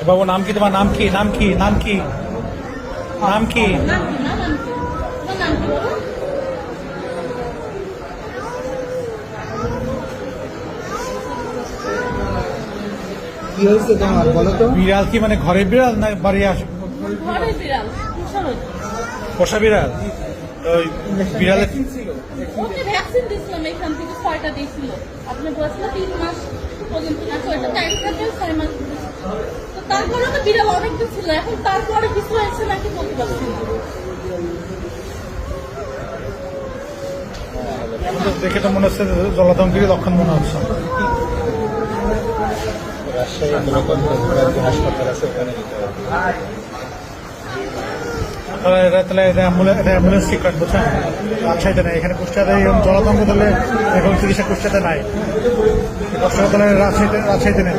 বাবু নাম কি তোমার? নাম কি? নাম কি? নাম কি? নাম কি? কি হয়েছে তোমার বলো তো? বিড়াল কি মানে ঘরের বিড়াল না বাড়ি আস? ঘরের বিড়াল, পোষা বিড়াল। ওই বিড়ালের ওকে ভ্যাকসিন দিয়েছিলাম, এখান থেকে 6টা দিয়েছিল। আপনি বলছিল 3 মাস পর্যন্ত না, 6টা টাইম থাকে 6 মাস। তো তারপরে তো বিড়াল অনেকদিন ছিল, এখন তারপরে কিছু হয়েছে নাকি বলতে পারছি না। দেখে তো মনে হচ্ছে জলাতঙ্কের লক্ষণ মনে হচ্ছে। রাজশাহী হাসপাতাল আছে, ওখানে নিতে হবে। তাহলে অ্যাম্বুলেন্স ঠিক করেন, বুঝছেন? রাজশাহীতে নেই, এখানে কুষ্টিয়াতে জলাতঙ্ক ধরলে এখন চিকিৎসা কুষ্টিয়াতে নাই, কষ্ট তাহলে রাজশাহীতে নেই।